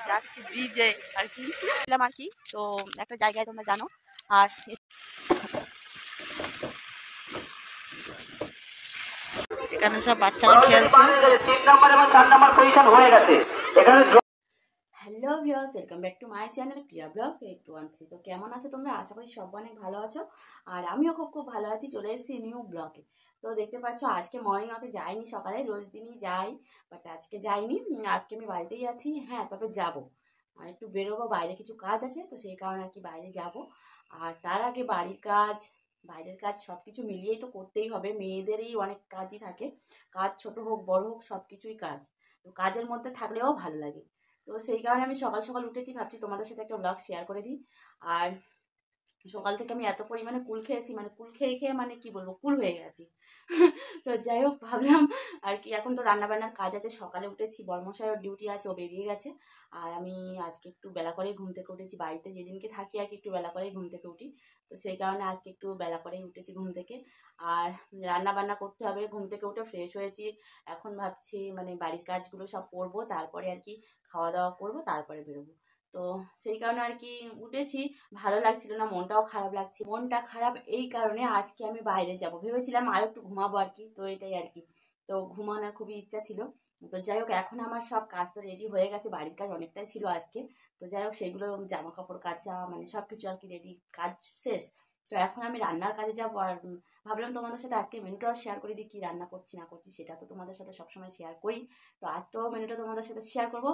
যাচ্ছি ব্রিজে আর কি আর কি। তো একটা জায়গায় তোমরা জানো, আর এখানে সব বাচ্চারা খেলছে। Hello viewers, welcome back to my channel Priya blogs 813। তো কেমন আছো তোমরা? আশা করি সব অনেক ভালো আছো, আর আমিও খুব খুব ভালো আছি। চলে এসেছি নিউ ব্লগে। তো দেখতে পাচ্ছ আজকে মর্নিং ওয়াকে যাইনি, সকালে রোজ দিনই যাই, বাট আজকে যাইনি। আজকে আমি বাড়িতেই আছি। হ্যাঁ, তবে যাবো, একটু বেরোবো, বাইরে কিছু কাজ আছে, তো সেই কারণে আর কি বাইরে যাব। আর তার আগে বাড়ির কাজ, বাইরের কাজ সব কিছু মিলিয়েই তো করতেই হবে। মেয়েদেরই অনেক কাজই থাকে, কাজ ছোট হোক বড় হোক সব কিছুই কাজ। তো কাজের মধ্যে থাকলেও ভালো লাগে। তো সেই কারণে আমি সকাল সকাল উঠেছি, ভাবছি তোমাদের সাথে একটা ব্লগ শেয়ার করে দিই। আর সকাল থেকে আমি এত পরিমাণে কুল খেয়েছি, মানে কুল খেয়ে খেয়ে মানে কি বলবো, কুল হয়ে গেছি। তো যাই হোক, ভাবলাম আর কি, এখন তো রান্না বান্নার কাজ আছে। সকালে উঠেছি, বর্মশাইয়ের ডিউটি আছে, ও বেরিয়ে গেছে। আর আমি আজকে একটু বেলা করেই ঘুম থেকে উঠেছি। বাড়িতে যেদিনকে থাকি আর কি একটু বেলা করেই ঘুম থেকে উঠি, তো সেই কারণে আজকে একটু বেলা করেই উঠেছি ঘুম থেকে। আর রান্না বান্না করতে হবে। ঘুম থেকে উঠে ফ্রেশ হয়েছি, এখন ভাবছি মানে বাড়ির কাজগুলো সব করবো, তারপরে আর কি খাওয়া দাওয়া করবো, তারপরে বেরোবো। তো সেই কারণে আর কি উঠেছি। ভালো লাগছিল না, মনটাও খারাপ লাগছে। মনটা খারাপ এই কারণে আজকে আমি বাইরে যাব ভেবেছিলাম, আর একটু ঘুমাবো আর কি, তো এটাই আর কি। তো ঘুমানোর খুবই ইচ্ছা ছিল। তো যাই হোক, এখন আমার সব কাজ তো রেডি হয়ে গেছে, বাড়ির কাজ অনেকটাই ছিল আজকে। তো যাই হোক, সেগুলো জামা কাপড় কাচা মানে সব কিছু আর কি রেডি, কাজ শেষ। তো এখন আমি রান্নার কাজে যাবো। আর ভাবলাম তোমাদের সাথে আজকে মেনুটাও শেয়ার করে দিই, কি রান্না করছি না করছি, সেটা তো তোমাদের সাথে সবসময় শেয়ার করি। তো আজকেও মেনুটা তোমাদের সাথে শেয়ার করবো।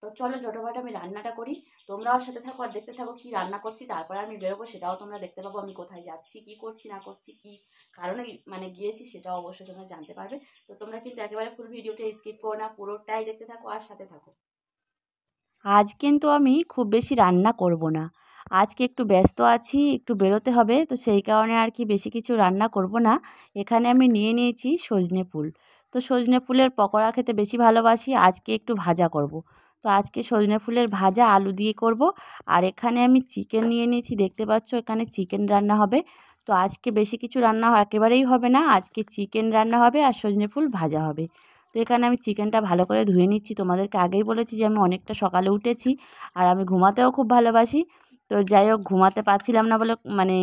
তো চলো ঝটপট আমি রান্নাটা করি, তোমরাও সাথে থাকো আর দেখতে থাকো কি রান্না করছি। তারপরে আমি বেরোবো, সেটাও তোমরা দেখতে পাবো, আমি কোথায় যাচ্ছি, কি করছি না করছি, কি কারণে মানে গিয়েছি, সেটাও অবশ্যই তোমরা জানতে পারবে। তো তোমরা কিন্তু একেবারে ফুল ভিডিওটা স্কিপ করো না, পুরোটাই দেখতে থাকো আর সাথে থাকো। আজ কিন্তু আমি খুব বেশি রান্না করব না, আজকে একটু ব্যস্ত আছি, একটু বেরোতে হবে, তো সেই কারণে আর কি বেশি কিছু রান্না করব না। এখানে আমি নিয়ে নিয়েছি সজনে ফুল। তো সজনে ফুলের পকোড়া খেতে বেশি ভালোবাসি, আজকে একটু ভাজা করব। তো আজকে সজনে ফুলের ভাজা আলু দিয়ে করব। আর এখানে আমি চিকেন নিয়ে নিয়েছি, দেখতে পাচ্ছ এখানে চিকেন রান্না হবে। তো আজকে বেশি কিছু রান্না একেবারেই হবে না, আজকে চিকেন রান্না হবে আর সজনে ফুল ভাজা হবে। তো এখানে আমি চিকেনটা ভালো করে ধুয়ে নিচ্ছি। তোমাদেরকে আগেই বলেছি যে আমি অনেকটা সকালে উঠেছি, আর আমি ঘুমাতেও খুব ভালোবাসি। তো যাই হোক, ঘুমাতে পারছিলাম না বলে মানে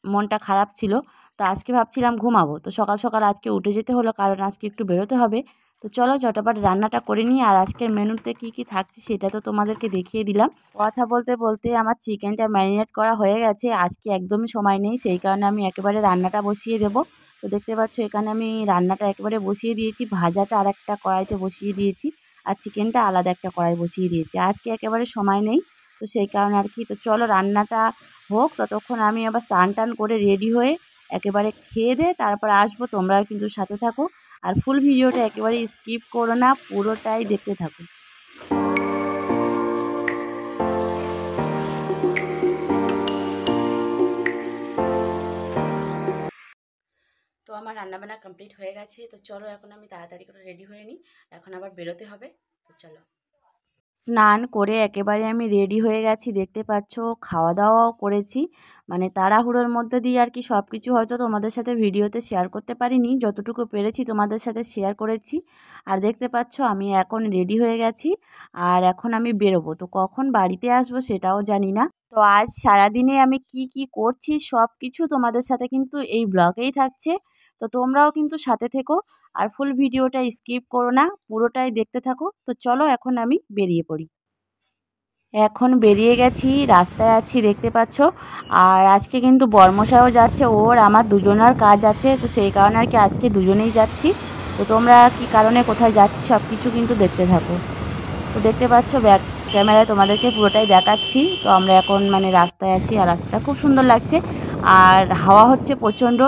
মনটা খারাপ ছিল। তো আজকে ভাবছিলাম ঘুমাবো, তো সকাল সকাল আজকে উঠে যেতে হলো, কারণ আজকে একটু বেরোতে হবে। তো চলো ঝটপট রান্নাটা করে নিই। আর আজকের মেনুতে কি কি থাকছে সেটা তো তোমাদেরকে দেখিয়ে দিলাম। কথা বলতে বলতে আমার চিকেনটা ম্যারিনেট করা হয়ে গেছে। আজকে একদমই সময় নেই, সেই কারণে আমি একেবারে রান্নাটা বসিয়ে দেবো। তো দেখতে পাচ্ছ এখানে আমি রান্নাটা একেবারে বসিয়ে দিয়েছি, ভাজাটা আর একটা কড়াইতে বসিয়ে দিয়েছি, আর চিকেনটা আলাদা একটা কড়াই বসিয়ে দিয়েছি। আজকে একেবারে সময় নেই, তো সেই কারণে আর কি। তো চলো রান্নাটা হোক, ততক্ষণ আমি আবার স্নান টান করে রেডি হয়ে একেবারে খেয়ে দিয়ে তারপর আসবো। তোমরাও কিন্তু সাথে থাকো, আর ফুল ভিডিওটা একেবারে স্কিপ করো না, পুরোটাই দেখতে থাকো। তো আমার রান্নাবান্না কমপ্লিট হয়ে গেছে। তো চলো এখন আমি তাড়াতাড়ি করে রেডি হয়ে নিই, এখন আবার বেরোতে হবে। তো চলো। স্নান করে একেবারে আমি রেডি হয়ে গেছি, দেখতে পাচ্ছ খাওয়া দাওয়াও করেছি। মানে তাড়াহুড়োর মধ্যে দিয়ে আর কি সব কিছু হয়তো তোমাদের সাথে ভিডিওতে শেয়ার করতে পারিনি, যতটুকু পেরেছি তোমাদের সাথে শেয়ার করেছি। আর দেখতে পাচ্ছ আমি এখন রেডি হয়ে গেছি, আর এখন আমি বেরোবো। তো কখন বাড়িতে আসবো সেটাও জানি না। তো আজ সারাদিনে আমি কি কি করছি সব কিছু তোমাদের সাথে কিন্তু এই ব্লগেই থাকছে। তো তোমরাও কিন্তু সাথে থেকো, আর ফুল ভিডিওটা স্কিপ করো না, পুরোটাই দেখতে থাকো। তো চলো এখন আমি বেরিয়ে পড়ি। এখন বেরিয়ে গেছি, রাস্তায় আছি দেখতে পাচ্ছ। আর আজকে কিন্তু বর্মশাও যাচ্ছে, ওর আমার দুজনার কাজ আছে, তো সেই কারণে আর কি আজকে দুজনেই যাচ্ছি। তো তোমরা কি কারণে কোথায় যাচ্ছি সব কিছু কিন্তু দেখতে থাকো। তো দেখতে পাচ্ছ ব্যাক ক্যামেরায় তোমাদেরকে পুরোটাই দেখাচ্ছি। তো আমরা এখন মানে রাস্তায় আছি, আর রাস্তাটা খুব সুন্দর লাগছে, আর হাওয়া হচ্ছে প্রচণ্ড।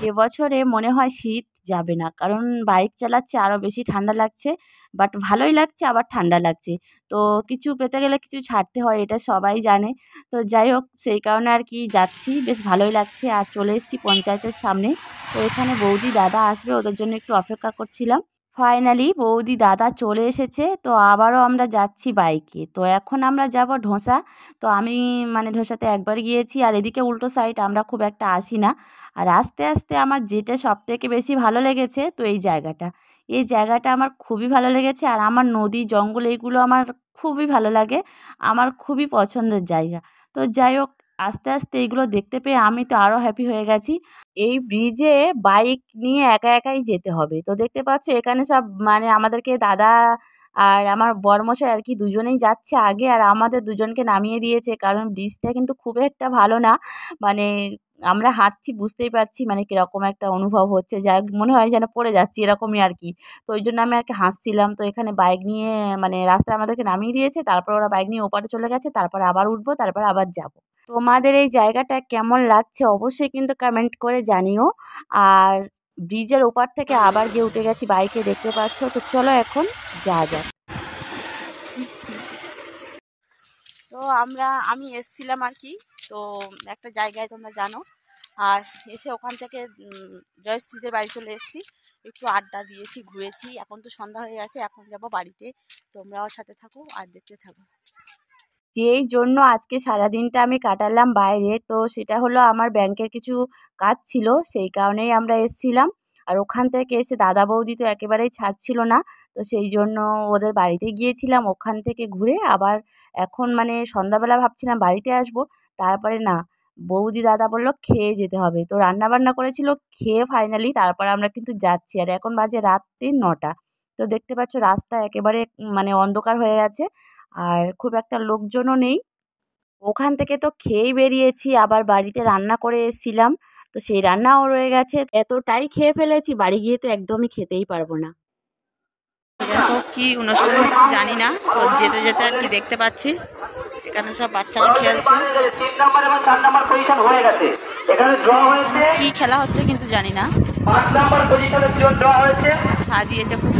এবছরে মনে হয় শীত যাবে না, কারণ বাইক চালাচ্ছে আরও বেশি ঠান্ডা লাগছে। বাট ভালোই লাগছে আবার ঠান্ডা লাগছে। তো কিছু পেতে গেলে কিছু ছাড়তে হয়, এটা সবাই জানে। তো যাই হোক, সেই কারণে আর কি যাচ্ছি, বেশ ভালোই লাগছে। আর চলে এসেছি পঞ্চায়েতের সামনে। তো এখানে বৌদি দাদা আসবে, ওদের জন্য একটু অপেক্ষা করছিলাম। ফাইনালি বৌদি দাদা চলে এসেছে, তো আবারও আমরা যাচ্ছি বাইকে। তো এখন আমরা যাব ঢোসা। তো আমি মানে ঢোসাতে একবার গিয়েছি, আর এদিকে উল্টো সাইড আমরা খুব একটা আসি না। আর আস্তে আস্তে আমার যেটা সবথেকে বেশি ভালো লেগেছে তো এই জায়গাটা আমার খুবই ভালো লেগেছে। আর আমার নদী জঙ্গল এইগুলো আমার খুবই ভালো লাগে, আমার খুবই পছন্দের জায়গা। তো যাই হোক, আস্তে আস্তে এইগুলো দেখতে পেয়ে আমি তো আরও হ্যাপি হয়ে গেছি। এই ব্রিজে বাইক নিয়ে একা একাই যেতে হবে। তো দেখতে পাচ্ছ এখানে সব মানে আমাদেরকে দাদা আর আমার বরমশাই আর কি দুজনেই যাচ্ছে আগে, আর আমাদের দুজনকে নামিয়ে দিয়েছে, কারণ ব্রিজটা কিন্তু খুব একটা ভালো না। মানে আমরা হাঁটছি বুঝতেই পারছি মানে কিরকম একটা অনুভব হচ্ছে, যা মনে হয় যেন পড়ে যাচ্ছি এরকমই আর কি। তো ওই জন্য আমি আর কি হাসছিলাম। তো এখানে বাইক নিয়ে মানে রাস্তায় আমাদেরকে নামিয়ে দিয়েছে, তারপর ওরা বাইক নিয়ে ওপারে চলে গেছে, তারপরে আবার উঠবো, তারপর আবার যাব। তোমাদের এই জায়গাটা কেমন লাগছে অবশ্যই কিন্তু কমেন্ট করে জানিও। আর ব্রিজের ওপার থেকে আবার গিয়ে উঠে গেছি বাইকে, দেখতে পাচ্ছ। তো চলো এখন যা যাক। তো আমি এসছিলাম আর কি, তো একটা জায়গায় তোমরা জানো, আর এসে ওখান থেকে জয়শ্রীদের বাড়ি চলে এসেছি। একটু আড্ডা দিয়েছি, ঘুরেছি, এখন তো সন্ধ্যা হয়ে গেছে, এখন যাব বাড়িতে। তোমরাও সাথে থাকো আর দেখতে থাকো। যেই জন্য আজকে সারাদিনটা আমি কাটালাম বাইরে, তো সেটা হলো আমার ব্যাংকের কিছু কাজ ছিল, সেই কারণেই আমরা এসছিলাম। আর ওখান থেকে এসে দাদা বৌদি তো একেবারেই ছাড়ছিল না, তো সেই জন্য ওদের বাড়িতে গিয়েছিলাম। ওখান থেকে ঘুরে আবার এখন মানে সন্ধ্যাবেলা ভাবছিলাম বাড়িতে আসবো, তারপরে না, বৌদি দাদা বলল খেয়ে যেতে হবে, তো রান্না বান্না করেছিল, খেয়ে ফাইনালি তারপরে আমরা কিন্তু যাচ্ছি। আর এখন বাজে রাত্রি 9টা। তো দেখতে পাচ্ছ রাস্তা একেবারে মানে অন্ধকার হয়ে গেছে, আর খুব একটা লোকজনও নেই। ওখান থেকে তো খেয়েই বেরিয়েছি, আবার বাড়িতে রান্না করে এসেছিলাম, তো সেই রান্নাও রয়ে গেছে। এতটাই খেয়ে ফেলেছি, বাড়ি গিয়ে তো একদমই খেতেই পারবো না। দেখো কি অনুষ্ঠান হচ্ছে জানি না, তো যেতে যেতে আর কি দেখতে পাচ্ছি এখানে সব বাচ্চারা খেলছে। কি খেলা হচ্ছে কিন্তু জানি না, সাজিয়েছে খুব।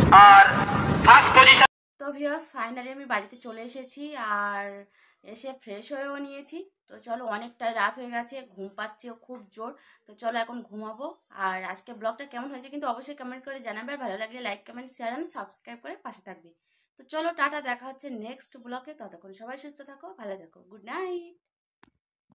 তো ভিউয়ার্স ফাইনালি আমি বাড়িতে চলে এসেছি, আর এসে ফ্রেশ হয়েও নিয়েছি। তো চলো, অনেকটাই রাত হয়ে গেছে, ঘুম পাচ্ছেও খুব জোর। তো চলো এখন ঘুমাবো। আর আজকে ব্লগটা কেমন হয়েছে কিন্তু অবশ্যই কমেন্ট করে জানাবে, আর ভালো লাগলে like comment share and subscribe করে পাশে থাকবে। তো চলো টাটা, দেখা হচ্ছে নেক্সট ব্লগে। ততক্ষণ সবাই সুস্থ থাকো, ভালো থাকো, গুড নাইট।